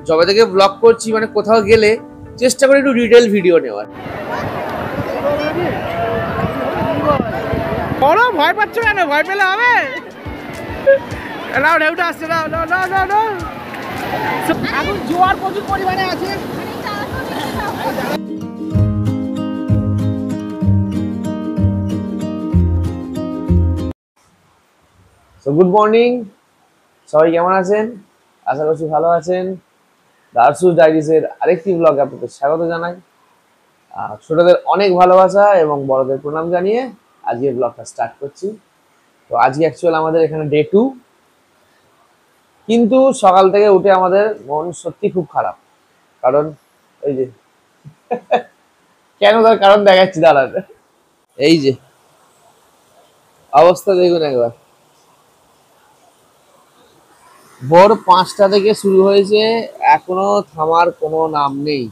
যবে থেকে ব্লগ করছি মানে কোথাও গেলে চেষ্টা করি একটু ডিটেল ভিডিও নেওয়ার। বড় ভয় পাচ্ছ কেন? ভয় পেলে হবে? ঢেউটা আসছে না। এখন জোয়ার প্রচুর পরিমাণে আছে। গুড মর্নিং, সবাই কেমন আছেন? আশা করছি ভালো আছেন। দারসুস ডায়েরিজের আরেকটি ব্লগে আপনাদের স্বাগত জানাই। ছোটদের অনেক ভালোবাসা এবং বড়দের প্রণাম জানিয়ে আজকের ব্লগটা স্টার্ট করছি। তো আজকে অ্যাকচুয়ালি আমাদের এখানে ডে 2, কিন্তু সকাল থেকে উঠে আমাদের মন সত্যি খুব খারাপ। কারণ এই যে কেন তার কারণ দেখাচ্ছি, দাঁড়ান। এই যে অবস্থা দেখুন একবার, ভোর 5টা থেকে শুরু হয়েছে, এখনো থামার কোনো নাম নেই।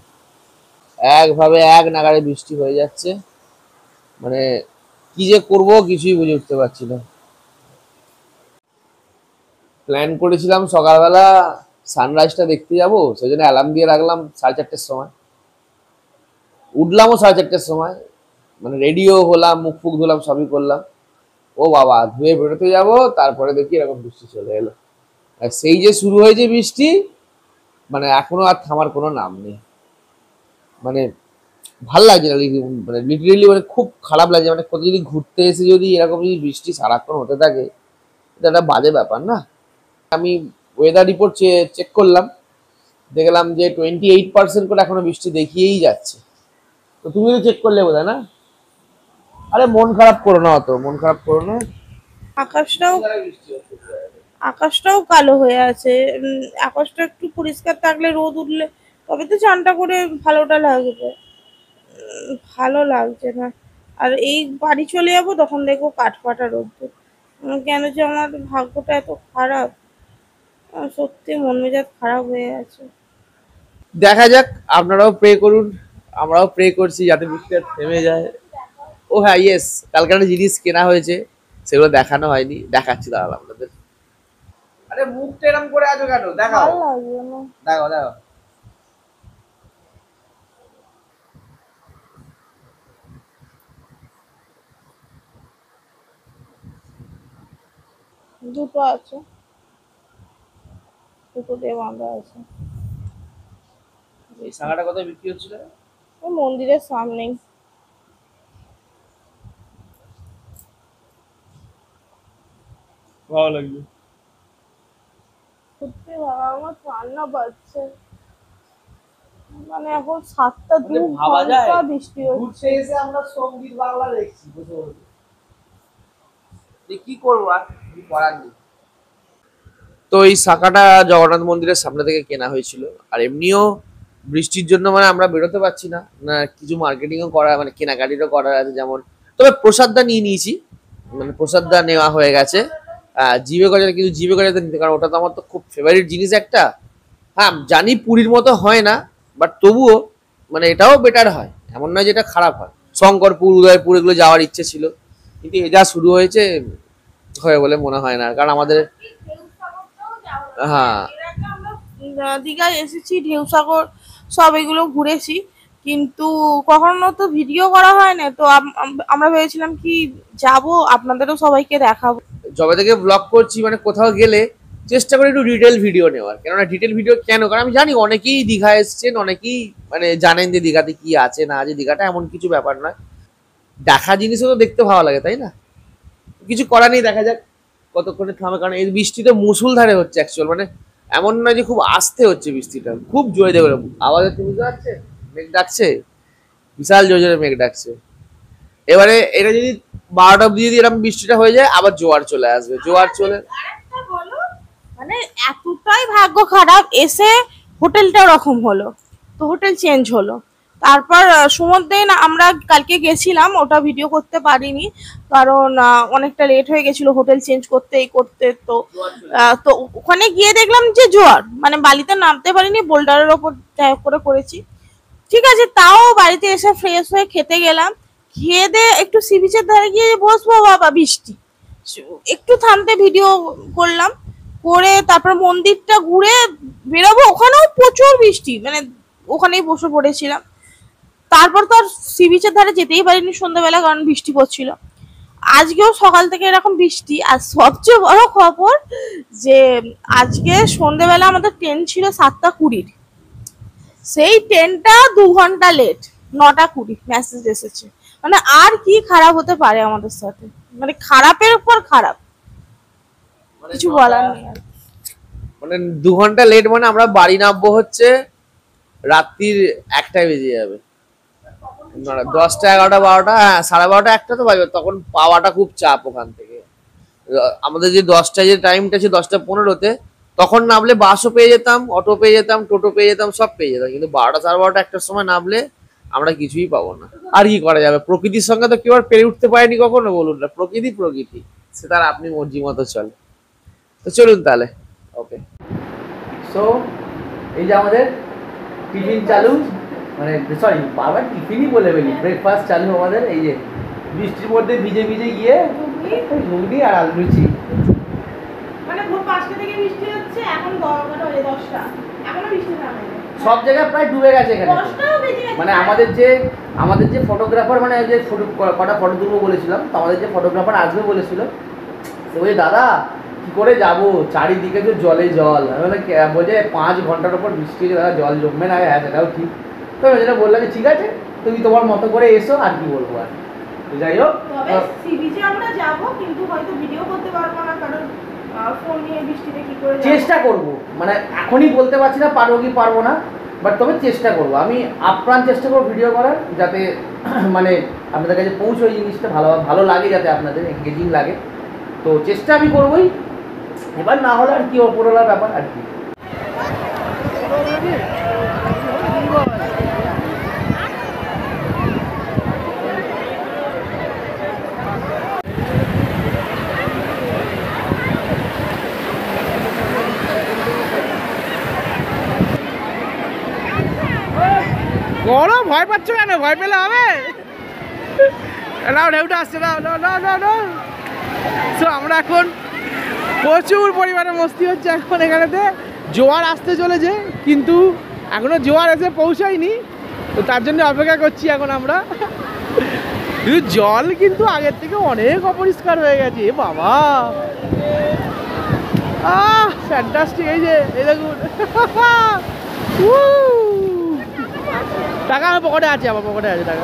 একভাবে এক নাগাড়ে বৃষ্টি হয়ে যাচ্ছে, মানে কি যে করবো কিছুই বুঝে উঠতে পারছি না। প্ল্যান করেছিলাম সকালবেলা সানরাইজটা দেখতে যাবো, সেই জন্য অ্যালার্ম দিয়ে রাখলাম 4:30টার সময়। উঠলামও 4:30টার সময়, মানে রেডিও হলাম, মুখ ফুক ধুলাম, সবই করলাম। ও বাবা, ধুয়ে বেরোতে যাবো, তারপরে দেখি এরকম বৃষ্টি চলে এলো। আর সেই যে শুরু হয়েছে বৃষ্টি, মানে এখনো আর থামার কোনো নাম নেই। মানে ভাল লাগছে না, মানে লিটারেলি মানে খুব খারাপ লাগছে। মানে কোথাও যদি ঘুরতে এসে যদি এরকম যদি বৃষ্টি সারাক্ষণ হতে থাকে, এটা একটা বাজে ব্যাপার না? আমি ওয়েদার রিপোর্ট চেক করলাম, দেখলাম যে 28% করে এখনো বৃষ্টি দেখিয়েই যাচ্ছে। তো তুমি তো চেক করলে বোধ হয়, না? আরে মন খারাপ করো না, অত মন খারাপ করো না। আকাশটাও কালো হয়ে আছে। আকাশটা একটু পরিষ্কার থাকলে, রোদ উঠলে তবে তো চানটা করে ভালোটা লাগবে। ভালো লাগছে না। আর এই বাড়ি চলে যাবো, তখন দেখবো কাঠফাটা রোদ। কেন যে আমার ভাগ্যটা এত খারাপ, সত্যি মন মেজাজ খারাপ হয়ে আছে। দেখা যাক, আপনারাও প্রে করুন, আমরাও প্রে করছি যাতে বৃষ্টিটা থেমে যায়। ও হ্যাঁ, ইয়েস, কালকে একটা জিনিস কেনা হয়েছে, সেগুলো দেখানো হয়নি, দেখাচ্ছি দাঁড়ালাম আপনাদের। আরে মুখটা এরকম করে আছো কেন? দেখাও, ভালো লাগবে না। দেখো দেখো। দুটো আছে, দুটো দিয়ে বাঁধা আছে। এই সাঙ্গাটা কত বিক্রি হচ্ছিল? ওই মন্দিরের সামনেই। ভালো লাগলো। সত্যি বাবা, আমার ঠান্ডা পাচ্ছে। মানে এখন 7টা 2 ঘন্টা বৃষ্টি হচ্ছে। ঘুরতে এসে আমরা সঙ্গীত বাংলা দেখছি, বুঝতে পারছি কি করবো, আর কি করার নেই। তো এই শাখাটা জগন্নাথ মন্দিরের সামনে থেকে কেনা হয়েছিল। আর এমনিও বৃষ্টির জন্য মানে আমরা বেরোতে পারছি না, না কিছু মার্কেটিংও করা, মানে কেনাকাটিরও করার আছে। যেমন তবে প্রসাদটা নিয়ে নিয়েছি, মানে প্রসাদটা নেওয়া হয়ে গেছে। জিভে গজা, কিন্তু জিভে গজাতে নিতে, কারণ ওটা তো আমার তো খুব ফেভারিট জিনিস একটা। হ্যাঁ জানি পুরীর মতো হয় না, বাট তবুও মানে এটাও বেটার হয়, এমন নয় যেটা খারাপ হয়। শঙ্করপুর, উদয়পুর এগুলো যাওয়ার ইচ্ছে ছিল, কিন্তু এ যা শুরু হয়েছে হয় বলে মনে হয় না। কারণ আমাদের হ্যাঁ দীঘায় এসেছি, ঢেউসাগর সব এগুলো ঘুরেছি, কিন্তু কখনো তো ভিডিও করা হয় না। তো আমরা ভেবেছিলাম কি যাব, আপনাদেরও সবাইকে দেখাবো। যবে থেকে ব্লগ করছি মানে কোথাও গেলে চেষ্টা করি একটু ডিটেল ভিডিও নেওয়ার। কেননা ডিটেল ভিডিও কেন, কারণ আমি জানি অনেকেই দীঘা এসছেন, অনেকেই মানে জানেন যে দীঘাতে কি আছে না আছে। দীঘাটা এমন কিছু ব্যাপার নয়, দেখা জিনিসও তো দেখতে ভালো লাগে, তাই না? কিছু করার নেই, দেখা যাক কতক্ষণে থামে। কারণ এই বৃষ্টিটা মুষলধারে হচ্ছে অ্যাকচুয়াল, মানে এমন নয় যে খুব আস্তে হচ্ছে বৃষ্টিটা, খুব জোরে জোরে আওয়াজ হচ্ছে, বুঝতে পারছে? মেঘ ডাকছে, বিশাল জোরে জোরে মেঘ ডাকছে। এবারে এটা যদি 12টা অব্দি যদি এরকম বৃষ্টিটা হয়ে যায়, আবার জোয়ার চলে আসবে। জোয়ার চলে মানে এতটাই ভাগ্য খারাপ, এসে হোটেলটা ওরকম হলো, তো হোটেল চেঞ্জ হলো। তারপর সমুদ্রে না, আমরা কালকে গেছিলাম, ওটা ভিডিও করতে পারিনি কারণ অনেকটা লেট হয়ে গেছিল হোটেল চেঞ্জ করতে করতে। তো তো ওখানে গিয়ে দেখলাম যে জোয়ার, মানে বালিতে নামতে পারিনি, বোল্ডারের ওপর করে করেছি। ঠিক আছে, তাও বাড়িতে এসে ফ্রেশ হয়ে খেতে গেলাম। খেয়ে দিয়ে একটু সি বিচের ধারে গিয়ে বসবো, বাবা বৃষ্টি। একটু থামতে ভিডিও করলাম, করে তারপর মন্দিরটা ঘুরে বেরোবো, ওখানেও প্রচুর বৃষ্টি, মানে ওখানেই বসে পড়েছিলাম। তারপর তো আর সি বিচের ধারে যেতেই পারিনি সন্ধ্যাবেলা, কারণ বৃষ্টি পড়ছিল। আজকেও সকাল থেকে এরকম বৃষ্টি। আর সবচেয়ে বড় খবর যে আজকে সন্ধ্যাবেলা আমাদের ট্রেন ছিল 7:20, সেই ট্রেনটা 2 ঘন্টা লেট, 9:20 মেসেজ এসেছে। মানে আর কি খারাপ হতে পারে আমাদের সাথে, মানে খারাপের উপর খারাপ, কিছু বলার নেই। মানে 2 ঘন্টা লেট, মানে আমরা বাড়ি নামবো হচ্ছে রাত্রির 1টায় বেজে যাবে, 10টা 11টা 12টা, হ্যাঁ 12:30 1টা তো বাজবে। তখন পাওয়াটা খুব চাপ ওখান থেকে। আমাদের যে 10টায় যে টাইমটা ছিল 10:15-তে, তখন নামলে বাসও পেয়ে যেতাম, অটো পেয়ে যেতাম, টোটো পেয়ে যেতাম, সব পেয়ে যেতাম। কিন্তু 12টা 12:30 1টার সময় নামলে আমরা কিছুই পাবো না। আর কি করা যাবে, প্রকৃতির সঙ্গে তো কেউ আর পেরে উঠতে পারেনি কখনো, বলুন না। প্রকৃতি প্রকৃতি, সে তার আপনি মর্জি মতো চলে। তো চলুন তাহলে, ওকে। সো এই যে আমাদের টিফিন চালু, মানে সরি বারবার টিফিনই বলে ফেলি, ব্রেকফাস্ট চালু আমাদের। এই যে বৃষ্টির মধ্যে ভিজে ভিজে গিয়ে ঘুগনি আর আলু লুচি। মানে ভোর 5টা থেকে বৃষ্টি হচ্ছে, এখন 10টা, এখনো বৃষ্টি নামেনি। সব জায়গায় প্রায় ডুবে গেছে এখানে। মানে আমাদের যে ফটোগ্রাফার, মানে যে কটা ফটো তুলবো বলেছিলাম, তো আমাদের যে ফটোগ্রাফার আসবে বলেছিল, ওই দাদা কি করে যাবো, চারিদিকে তো জলে জল। মানে বলছে 5 ঘন্টার উপর বৃষ্টি হয়েছে দাদা, জল জমবে না। হ্যাঁ সেটাও ঠিক। তো আমি যেটা বললাম ঠিক আছে, তুমি তোমার মতো করে এসো, আর কি বলবো। আর যাই হোক, তবে সি বিচে আমরা যাব, কিন্তু হয়তো ভিডিও করতে পারবো না, কারণ ফোন নিয়ে বৃষ্টিতে কি করে যাব। চেষ্টা করব, মানে এখনই বলতে পারছি না পারবো কি পারবো না, বাট তবে চেষ্টা করবো। আমি আপ্রাণ চেষ্টা করবো ভিডিও করার, যাতে মানে আপনাদের কাছে পৌঁছয় জিনিসটা ভালো লাগে, যাতে আপনাদের এঙ্গেজিং লাগে। তো চেষ্টা আমি করবোই, এবার না হলে আর কি ওপরওয়ালার ব্যাপার আর কি। গরম, ভয় পাচ্ছ কেন? ভয় পেলে হবে? নাও ঢেউটা আসছে, নাও নাও নাও নাও নাও। তো আমরা এখন প্রচুর পরিমাণে মস্তি হচ্ছে এখন এখানেতে। জোয়ার আসতে চলেছে, কিন্তু এখনো জোয়ার এসে পৌঁছায়নি, তো তার জন্য অপেক্ষা করছি এখন আমরা। কিন্তু জল কিন্তু আগের থেকে অনেক অপরিষ্কার হয়ে গেছে বাবা। ফ্যান্টাস্টিক। এই যে এই দেখুন, টাকা আমার পকেটে আছে, আমার পকেটে আছে টাকা।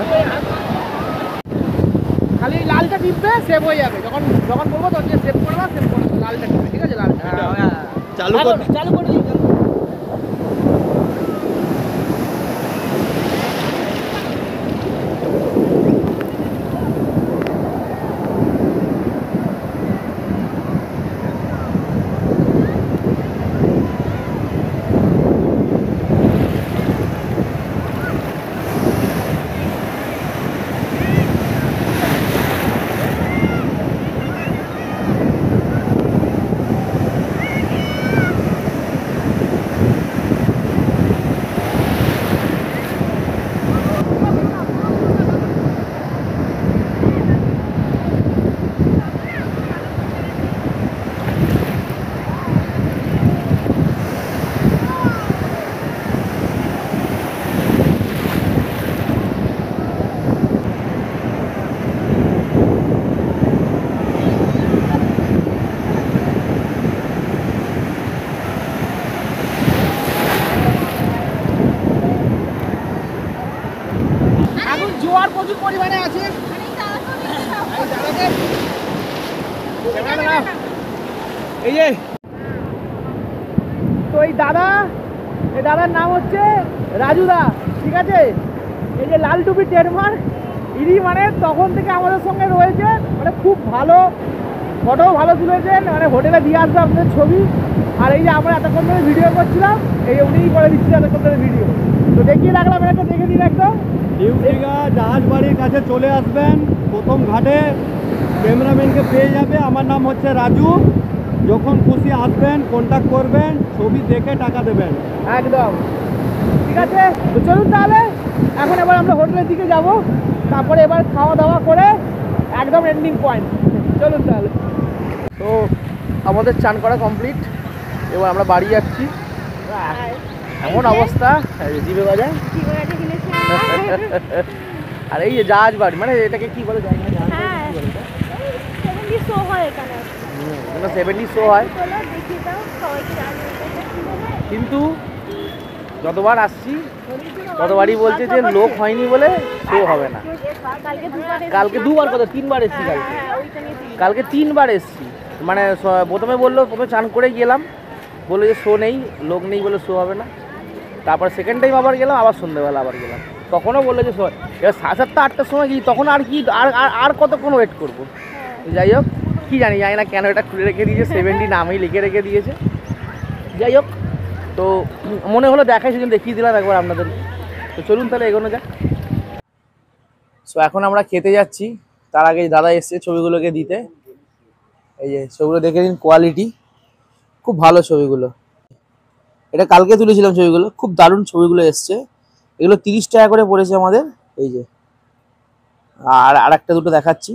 খালি লালটা টিপবে, সেভ হয়ে যাবে। যখন যখন বলবো তখন যে সেভ করবা, সেভ করবে। লালটা টিপবে, ঠিক আছে? লালটা চালু করে দিই। জোয়ার প্রচুর পরিমাণে আছে। এই যে তো এই দাদার নাম হচ্ছে রাজুদা, ঠিক আছে? এই যে লাল টুপি ট্রেডমার্ক, ইনি মানে তখন থেকে আমাদের সঙ্গে রয়েছে, মানে খুব ভালো ফটো ভালো তুলেছেন, মানে হোটেলে দিয়ে আসবে আপনাদের ছবি। আর এই যে আমরা এতক্ষণ ধরে ভিডিও করছিলাম, এই উনিই করে দিচ্ছি এতক্ষণ ধরে ভিডিও। তো দেখিয়ে রাখলাম, একটা দেখে দিন একদম। নিউ দীঘা জাহাজ বাড়ির কাছে চলে আসবেন, প্রথম ঘাটে ক্যামেরাম্যানকে পেয়ে যাবে। আমার নাম হচ্ছে রাজু। যখন খুশি আসবেন, কন্ট্যাক্ট করবেন, ছবি দেখে টাকা দেবেন একদম, ঠিক আছে? তো চলুন তাহলে, এখন এবার আমরা হোটেলের দিকে যাব, তারপরে এবার খাওয়া দাওয়া করে একদম এন্ডিং পয়েন্ট। চলুন তাহলে। তো আমাদের চান করা কমপ্লিট, এবার আমরা বাড়ি যাচ্ছি, এমন অবস্থা জিভে বাজায়। আর এই যে জাহাজ বাড়ি, মানে এটাকে কি বলে জানি না, 70 শো হয়। কিন্তু যতবার আসছি ততবারই বলছে যে লোক হয়নি বলে শো হবে না। কালকে দুবার, কথা 3বার এসছি কালকে 3বার এসছি। মানে প্রথমে বললো, প্রথমে চান করে গেলাম, বললো যে শো নেই, লোক নেই বলে শো হবে না। তারপর সেকেন্ড টাইম আবার গেলাম, আবার সন্ধ্যেবেলা আবার গেলাম, তখনও বললো যে শো। এবার 7:30 8টার সময় গিয়ে তখন আর কি আর কতক্ষণ ওয়েট করবো। যাই হোক, কী জানি না কেন এটা খুলে রেখে দিয়েছে, 70 নামেই লিখে রেখে দিয়েছে। যাই হোক, তো মনে হলো দেখাই, সেদিন দেখিয়ে দিলাম একবার আপনাদের। তো চলুন তাহলে এগোনো যাক। সো এখন আমরা খেতে যাচ্ছি, তার আগে দাদা এসছে ছবিগুলোকে দিতে। এই যে ছবিগুলো দেখে নিন, কোয়ালিটি খুব ভালো ছবিগুলো। এটা কালকে তুলেছিলাম ছবিগুলো, খুব দারুণ ছবিগুলো এসছে। এগুলো 30 টাকা করে পড়েছে আমাদের। এই যে আর একটা দুটো দেখাচ্ছি।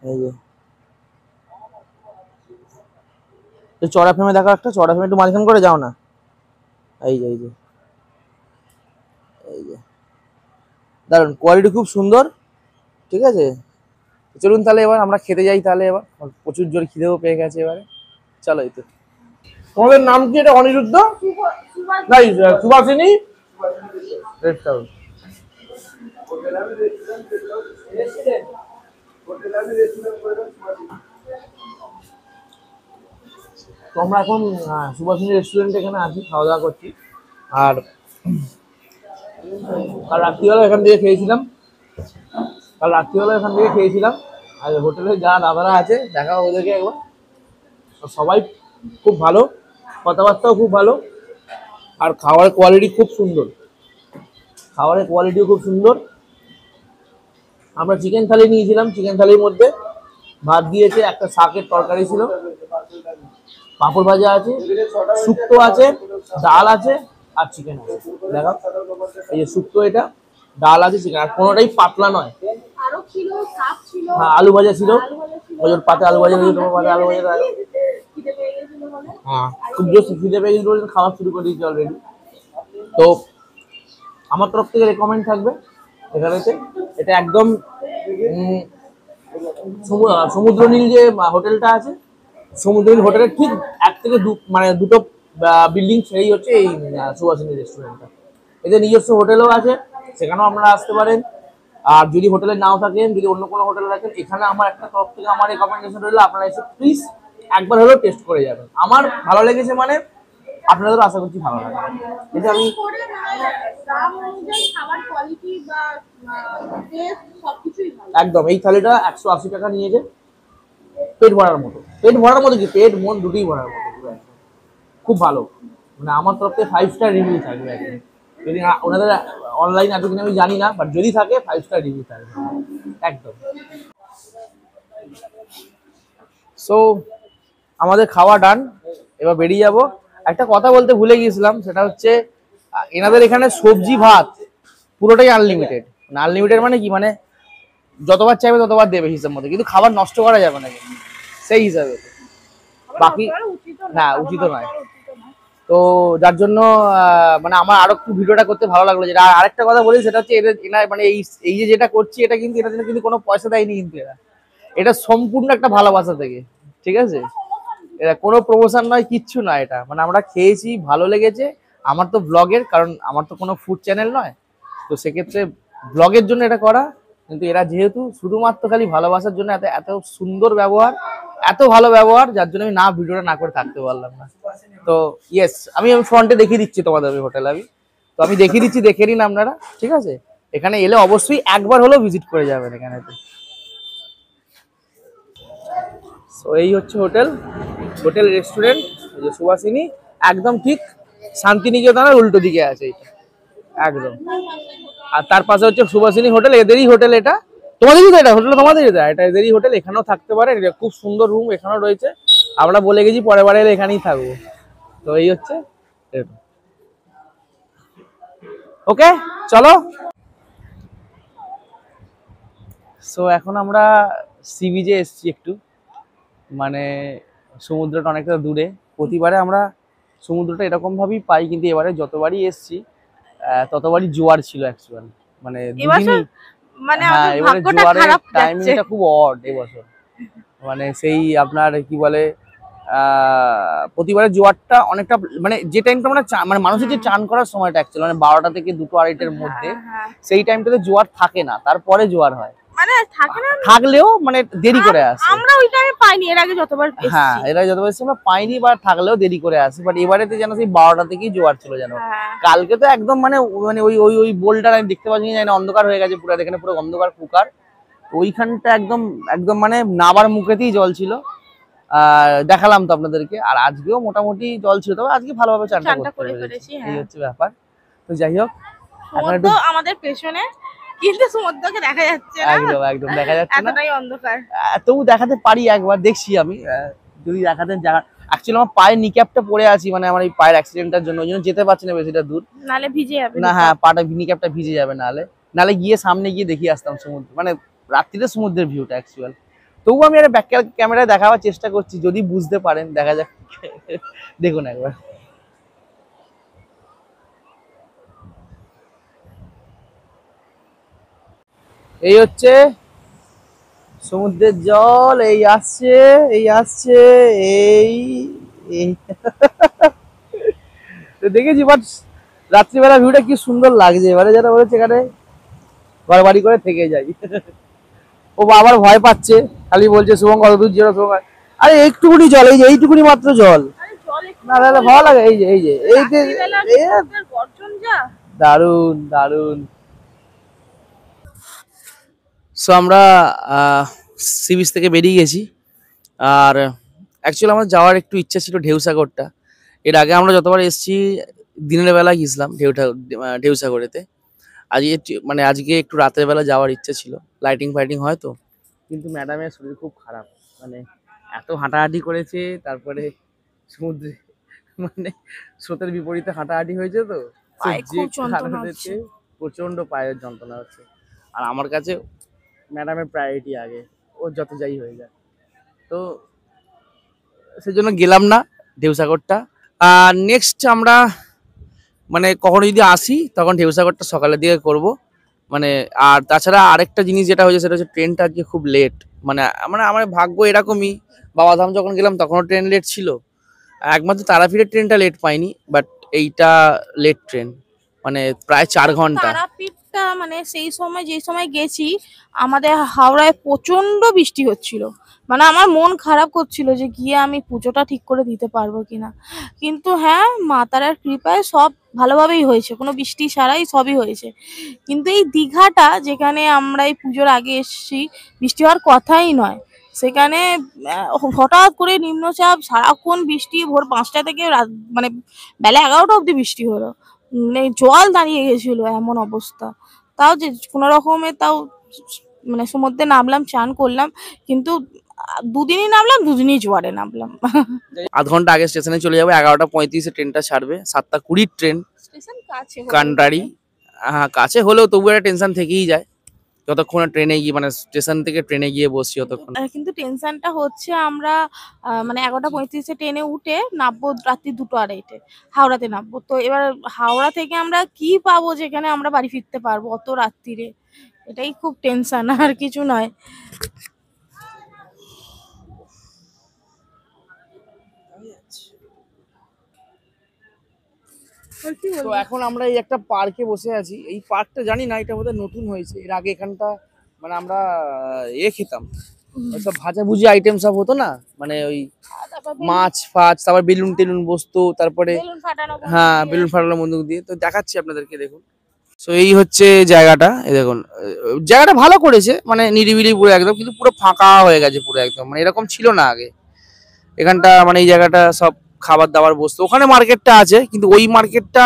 এই যে চড়া ফ্রেমে দেখা, একটা চড়া ফ্রেমে একটু মাঝখান করে যাও না। এই যে দারুণ কোয়ালিটি, খুব সুন্দর। ঠিক আছে, চলুন তাহলে এবার আমরা খেতে যাই। তাহলে এবার প্রচুর জোর খিদেও পেয়ে গেছে এবারে, চলো। এই তো তোমাদের নাম কি? এটা অনিরুদ্ধ নাই, সুভাষিনী রেস্টুরেন্ট। তো আমরা এখন সুভাষিনী রেস্টুরেন্ট এখানে আছি, খাওয়া দাওয়া করছি। আর রাত্রিবেলা এখান থেকে খেয়েছিলাম, আর হোটেলে যা দাদারা আছে দেখা ওদেরকে একবার। সবাই খুব ভালো, কথাবার্তাও খুব ভালো, আর খাবারের কোয়ালিটি খুব সুন্দর, খাবারের কোয়ালিটিও খুব সুন্দর। আমরা চিকেন থালি নিয়েছিলাম, চিকেন থালির মধ্যে ভাত দিয়েছে, একটা শাকের তরকারি ছিল, পাঁপড় ভাজা আছে, শুক্তো আছে, ডাল আছে, আর চিকেন আছে। দেখো এই যে শুক্তো, এটা ডাল আছে, চিকেন, আর কোনোটাই পাতলা নয়। হ্যাঁ, আলু ভাজা ছিল, ওই পাতে আলু ভাজা দিয়েছে, তোমার পাতে আলু ভাজা। হ্যাঁ, খুব জোর খিদে পেয়ে গেছিল, খাওয়া শুরু করে দিয়েছি অলরেডি। তো আমার তরফ থেকে রেকমেন্ড থাকবে এখানেতে। এটা একদম সমুদ্রনীল যে হোটেলটা আছে, সমুদ্রনীল হোটেলের ঠিক 1 থেকে 2 মানে দুটো বিল্ডিং ছেড়েই হচ্ছে এই সুভাষিনী রেস্টুরেন্টটা। এদের নিজস্ব হোটেলও আছে, সেখানেও আপনারা আসতে পারেন। আর যদি হোটেলে নাও থাকেন, যদি অন্য কোনো হোটেলে থাকেন, এখানে আমার একটা তরফ থেকে আমার রেকমেন্ডেশন রইলো, আপনারা এসে প্লিজ একবার হলেও টেস্ট করে যাবেন। আমার ভালো লেগেছে, মানে আপনাদেরও আশা করছি ভালো লাগবে। এটা আমি একদম, এই থালিটা 180 টাকা নিয়েছে, পেট ভরার মতো কি, পেট মন দুটোই ভরার মতো, খুব ভালো। মানে আমার তরফ থেকে 5 স্টার রিভিউ থাকবে একদম। যদি ওনাদের অনলাইন আছে কিনা আমি জানি না, বাট যদি থাকে 5 স্টার রিভিউ থাকবে একদম। সো আমাদের খাওয়া ডান, এবার বেরিয়ে যাব। একটা কথা বলতে ভুলে গিয়েছিলাম, সেটা হচ্ছে এনাদের এখানে সবজি ভাত পুরোটাই আনলিমিটেড। আনলিমিটেড মানে কি, মানে যতবার চাইবে ততবার দেবে হিসাব মতো, কিন্তু খাবার নষ্ট করা যাবে না সেই হিসাবে। বাকি হ্যাঁ, উচিত নয়। তো যার জন্য মানে আমার আরো একটু ভিডিওটা করতে ভালো লাগলো। যেটা আরেকটা কথা বলি, সেটা হচ্ছে এদের মানে এই যে যেটা করছি, এটা কিন্তু এটার জন্য কিন্তু কোনো পয়সা দেয়নি, কিন্তু এটা সম্পূর্ণ একটা ভালোবাসা থেকে। ঠিক আছে, এটা কোনো প্রমোশন নয়, কিচ্ছু নয়। এটা মানে আমরা খেয়েছি, ভালো লেগেছে। আমার তো ব্লগের, কারণ আমার তো কোনো ফুড চ্যানেল নয়, তো সেক্ষেত্রে ব্লগের জন্য এটা করা। কিন্তু এরা যেহেতু শুধুমাত্র খালি ভালোবাসার জন্য এত সুন্দর ব্যবহার, এত ভালো ব্যবহার, যার জন্য আমি ভিডিওটা না করে থাকতে পারলাম না। তো ইয়েস, আমি ফ্রন্টে দেখিয়ে দিচ্ছি তোমাদের হোটেল, আমি দেখিয়ে দিচ্ছি, দেখে নিন আপনারা। ঠিক আছে, এখানে এলে অবশ্যই একবার হলেও ভিজিট করে যাবেন এখানেতে। সো এই হচ্ছে হোটেল রেস্টুরেন্ট, এই যে সুভাষিনী, একদম ঠিক শান্তিনিকেতনের উল্টো দিকে আছে এটা একদম। আর তার পাশে হচ্ছে সুভাষিনী হোটেল, এদেরই হোটেল এটা। তোমাদেরই তো এটা হোটেল, তোমাদেরই তো এটা, এদেরই হোটেল। এখানেও থাকতে পারে, খুব সুন্দর রুম এখানেও রয়েছে। আমরা বলে গেছি পরের বারে এলে এখানেই থাকবো। তো এই হচ্ছে, ওকে চলো। সো এখন আমরা সি বিচে এসছি একটু, মানে সমুদ্রটা অনেকটা দূরে। প্রতিবারে আমরা সমুদ্রটা এরকম ভাবেই পাই, কিন্তু এবারে যতবারই এসছি ততবারই জোয়ার ছিল অ্যাকচুয়ালি, মানে দুদিনই। মানে হ্যাঁ, আমাদের এবারে ভাগ্যটা জোয়ারের খারাপ যাচ্ছে। টাইমিংটা খুব অড এবছর। মানে সেই আপনার কি বলে প্রতিবারে জোয়ারটা অনেকটা, মানে যে টাইমটা আমরা মানে মানুষের যে চান করার সময়টা অ্যাকচুয়ালি মানে 12টা থেকে 2টো 2:30-এর মধ্যে, হ্যাঁ, সেই টাইমটাতে জোয়ার থাকে না, তারপরে জোয়ার হয়। মানে থাকে না, থাকলেও মানে দেরি করে আসে। আমরা ওই টাইমে পাইনি এর আগে যতবার হ্যাঁ, এসেছি। এরা যতবার এসেছি আমরা পাইনি, বা থাকলেও দেরি করে আসে। বাট এবারেতে যেন সেই 12টা থেকেই জোয়ার ছিল যেন। হ্যাঁ। কালকে তো একদম মানে মানে ওই ওই ওই বোলটা আমি দেখতে পাচ্ছি না, অন্ধকার হয়ে গেছে পুরো, এখানে পুরো অন্ধকার কুকার। ওইখানটা একদম একদম মানে নাবার মুখেতেই জল ছিল। আর দেখালাম তো আপনাদেরকে। আর আজকেও মোটামুটি জল ছিল, তবে আজকে ভালোভাবে চানটা চানটা করতে করে পেরেছি। ফেলেছি, এই হ্যাঁ। হচ্ছে ব্যাপার। তো যাই হোক, এখন সমুদ্র একটু আমাদের পেছনে, কিন্তু সমুদ্রকে দেখা যাচ্ছে না, একদম একদম দেখা যাচ্ছে না। এতটাই অন্ধকার। তবু দেখাতে পারি, একবার দেখছি আমি। যদি দেখাতেন জায়গা, অ্যাকচুয়ালি আমার পায়ের নিক্যাপটা পরে আছি, মানে আমার এই পায়ের অ্যাক্সিডেন্টটার জন্য, ওই জন্য যেতে পারছি না বেশিটা দূর। নালে ভিজে যাবে না, হ্যাঁ, পাটা নিক্যাপটা ভিজে যাবে, নালে নালে গিয়ে সামনে গিয়ে দেখিয়ে আসতাম সমুদ্র, মানে রাত্রিতে সমুদ্রের ভিউটা অ্যাকচুয়াল। তবু আমি একটা ব্যাক ক্যামেরায় দেখাবার চেষ্টা করছি, যদি বুঝতে পারেন, দেখা যাক। দেখুন একবার। এই হচ্ছে সমুদ্রের জল, এই আসছে এই আসছে, এই এই তো দেখেছি, বাট রাত্রিবেলা ভিউটা কি সুন্দর লাগছে। এবারে যারা বলেছে এখানে ঘর বাড়ি করে থেকে যাই। ও আবার ভয় পাচ্ছে, খালি বলছে শুভম কত দূর যেও শুভম। আরে একটুকুনি জল, এই যে এইটুকুনি মাত্র জল। আরে জল একটু না দাদা ভালো লাগে, এই যে এই যে এই যে রাত্রিবেলা এ সমুদ্রের গর্জন যা। দারুন দারুন। সো আমরা সি বিচ থেকে বেরিয়ে গেছি। আর অ্যাকচুয়ালি আমার যাওয়ার একটু ইচ্ছা ছিল ঢেউসাগরটা। এর আগে আমরা যতবার এসেছি দিনের বেলা গেছিলাম ঢেউসাগরেতে। মানে আজকে একটু রাতের বেলা যাওয়ার ইচ্ছা ছিল, লাইটিং ফাইটিং হয় তো। কিন্তু ম্যাডামের শরীর খুব খারাপ, মানে এত হাঁটাহাঁটি করেছে, তারপরে সমুদ্রে মানে স্রোতের বিপরীতে হাঁটাহাঁটি হয়েছে তো, পায়ে খুব যন্ত্রণা কারণেতে হচ্ছে। প্রচন্ড পায়ের যন্ত্রণা হচ্ছে। আর আমার কাছে ম্যাডামের প্রায়োরিটি আগে, ও যত যাই হয়ে যায়। তো সেজন্য গেলাম না ঢেউসাগরটা। আর নেক্সট আমরা মানে কখনো যদি আসি তখন ঢেউসাগরটা সকালের দিকে করব। মানে আর তাছাড়া আরেকটা জিনিস যেটা হয়েছে সেটা হচ্ছে ট্রেনটা আজকে খুব লেট। মানে মানে আমার ভাগ্য এরকমই, বাবাধাম যখন গেলাম তখনও ট্রেন লেট ছিল। একমাত্র তারাপীঠের ট্রেনটা লেট পাইনি, বাট এইটা লেট ট্রেন, মানে প্রায় 4 ঘন্টা। তারাপীঠটা মানে সেই সময় যে সময় গেছি আমাদের হাওড়ায় প্রচন্ড বৃষ্টি হচ্ছিল, মানে আমার মন খারাপ করছিল যে গিয়ে আমি পুজোটা ঠিক করে দিতে পারবো কিনা। কিন্তু হ্যাঁ, মা তারার কৃপায় সব ভালোভাবেই হয়েছে, কোনো বৃষ্টি ছাড়াই সবই হয়েছে। কিন্তু এই দীঘাটা যেখানে আমরা এই পুজোর আগে এসেছি, বৃষ্টি হওয়ার কথাই নয়, সেখানে হঠাৎ করে নিম্নচাপ, সারাক্ষণ বৃষ্টি, ভোর 5টা থেকে মানে বেলা 11টা অবধি বৃষ্টি হলো, মানে জল দাঁড়িয়ে গেছিল, এমন অবস্থা। তাও যে কোনো রকমে তাও মানে সমুদ্রে নামলাম, চান করলাম, কিন্তু দুদিনই নামলাম, দুদিনই জোয়ারে নামলাম। আধ ঘন্টা আগে স্টেশনে চলে যাবো, 11টা 35-এ ট্রেনটা ছাড়বে, 7টা 20-র ট্রেন। স্টেশন কাছে কান্ডারি, হ্যাঁ কাছে হলেও তবু একটা টেনশন থেকেই যায় যতক্ষণ ট্রেনে গিয়ে, মানে স্টেশন থেকে ট্রেনে গিয়ে বসছি ততক্ষণ। কিন্তু টেনশনটা হচ্ছে আমরা মানে 11টা 35-এ ট্রেনে উঠে নামবো রাত্রি 2টো 2:30-এ হাওড়াতে নামবো। তো এবার হাওড়া থেকে আমরা কি পাবো যেখানে আমরা বাড়ি ফিরতে পারবো অত রাত্রিরে, এটাই খুব টেনশন, আর কিছু নয়। তো এখন আমরা এই একটা পার্কে বসে আছি। এই পার্কটা জানি না, এটা বোধহয় নতুন হয়েছে। এর আগে এখানটা মানে আমরা খেতাম, সব ভাজাভুজি আইটেম সব হতো না, মানে ওই মাছ ফাছ, তারপর বেলুন টেলুন বসতো, তারপরে হ্যাঁ বেলুন ফাটানো বন্দুক দিয়ে। তো দেখাচ্ছি আপনাদেরকে, দেখুন। তো এই হচ্ছে জায়গাটা, এই দেখুন জায়গাটা ভালো করেছে, মানে নিরিবিলি পুরো একদম, কিন্তু পুরো ফাঁকা হয়ে গেছে পুরো একদম, মানে এরকম ছিল না আগে এখানটা। মানে এই জায়গাটা সব খাবার দাবার বসতো, ওখানে মার্কেটটা আছে, কিন্তু ওই মার্কেটটা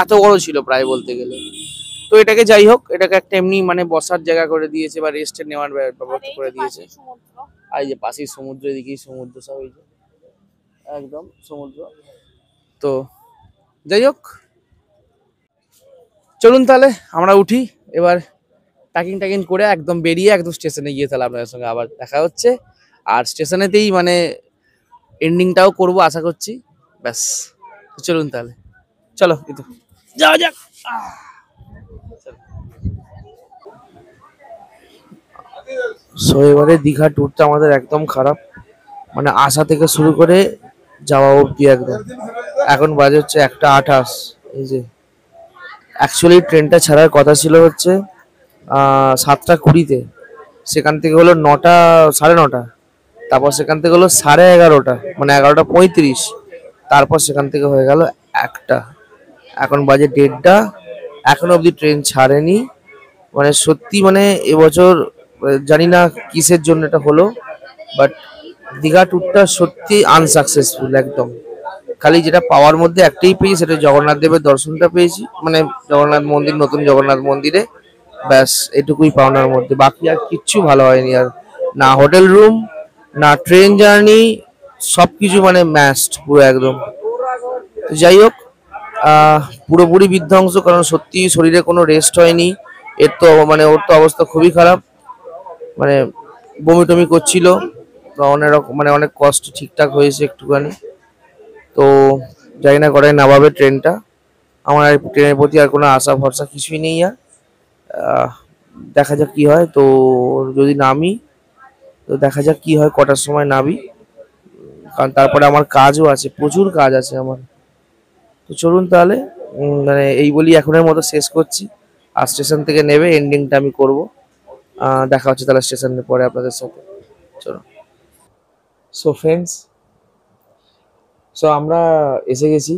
এত বড় ছিল প্রায় বলতে গেলে। তো এটাকে যাই হোক, এটাকে একটা এমনি মানে বসার জায়গা করে দিয়েছে, বা রেস্টে নেওয়ার ব্যবস্থা করে দিয়েছে। আর এই যে পাশেই সমুদ্র, এদিকেই সমুদ্র, সব এই যে একদম সমুদ্র। তো যাই হোক, চলুন তাহলে আমরা উঠি এবার, প্যাকিং করে একদম বেরিয়ে একদম স্টেশনে গিয়ে তাহলে আপনাদের সঙ্গে আবার দেখা হচ্ছে। আর স্টেশনেতেই মানে এন্ডিংটাও করব আশা করছি। ব্যাস, তো চলুন তাহলে, চলো এই তো যাওয়া যাক। সো এবারে দীঘা ট্যুরটা আমাদের একদম খারাপ, মানে আসা থেকে শুরু করে যাওয়া অবধি একদম। এখন বাজে হচ্ছে 1:28। এই যে অ্যাকচুয়ালি ট্রেনটা ছাড়ার কথা ছিল হচ্ছে 7:20-তে, সেখান থেকে হলো 9টা, 9:30। তারপর সেখান থেকে হলো 11:30, মানে 11:35। তারপর সেখান থেকে হয়ে গেল 1টা। এখন বাজে 1:30, এখনো অবধি ট্রেন ছাড়েনি। মানে সত্যি মানে এবছর জানি না কিসের জন্য এটা হলো, বাট দীঘা ট্যুরটা সত্যি আনসাকসেসফুল একদম। খালি যেটা পাওয়ার মধ্যে একটাই পেয়েছি, সেটা জগন্নাথ দেবের দর্শনটা পেয়েছি, মানে জগন্নাথ মন্দির, নতুন জগন্নাথ মন্দিরে। ব্যাস এটুকুই পাওনার মধ্যে, বাকি আর কিচ্ছু ভালো হয়নি। আর না হোটেল রুম, না ট্রেন জার্নি, সবকিছু মানে ম্যাস্ট পুরো একদম। তো যাই হোক, পুরোপুরি বিধ্বংস, কারণ সত্যি শরীরে কোনো রেস্ট হয়নি। এর তো মানে ওর তো অবস্থা খুবই খারাপ, মানে বমি টমি করছিল, অনেক রকম মানে অনেক কষ্ট ঠিকঠাক হয়েছে একটুখানি। তো জানি না করে নামাবে ট্রেনটা। আমার আর ট্রেনের প্রতি আর কোনো আশা ভরসা কিছুই নেই আর। দেখা যাক কি হয়। তো যদি নামি, তো দেখা যাক কি হয়, কটার সময় নামি, কারণ তারপরে আমার কাজও আছে, প্রচুর কাজ আছে আমার। তো চলুন তাহলে, মানে এই বলি এখনের মতো শেষ করছি। আর স্টেশন থেকে নেবে এন্ডিংটা আমি করব। দেখা হচ্ছে তাহলে স্টেশনের পরে আপনাদের সাথে। চলো। সো ফ্রেন্ডস, সো আমরা এসে গেছি,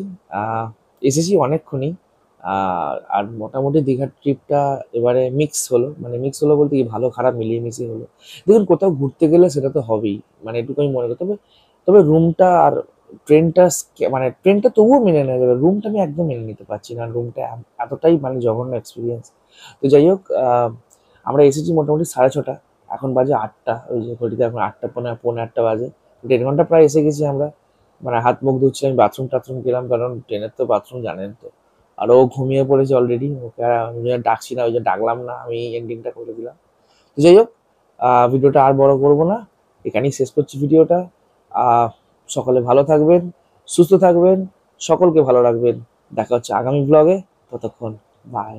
এসেছি অনেকক্ষণই। আর মোটামুটি দীঘার ট্রিপটা এবারে মিক্স হলো, মানে মিক্স হলো বলতে কি, ভালো খারাপ মিলিয়ে মিশিয়ে হলো। দেখুন, কোথাও ঘুরতে গেলে সেটা তো হবেই, মানে এটুকু আমি মনে করি। তবে তবে রুমটা আর ট্রেনটা, মানে ট্রেনটা তবুও মেনে নেওয়া যাবে, রুমটা আমি একদম মেনে নিতে পারছি না। রুমটা এতটাই মানে জঘন্য এক্সপিরিয়েন্স। তো যাই হোক, আমরা এসেছি মোটামুটি 6:30, এখন বাজে 8টা। ওই যে ঘড়িতে এখন 8টা, পৌনে 8টা বাজে। 1.5 ঘন্টা প্রায় এসে গেছি আমরা। মানে হাত মুখ ধুচ্ছি, আমি বাথরুম টাথরুম গেলাম, কারণ ট্রেনের তো বাথরুম জানেন তো। আর ও ঘুমিয়ে পড়েছে অলরেডি, ওকে আর আমি ডাকছি না, ওই যে ডাকলাম না, আমি এন্ডিংটা করে দিলাম। তো যাই হোক, ভিডিওটা আর বড় করবো না, এখানেই শেষ করছি ভিডিওটা। সকলে ভালো থাকবেন, সুস্থ থাকবেন, সকলকে ভালো রাখবেন। দেখা হচ্ছে আগামী ব্লগে, ততক্ষণ বাই।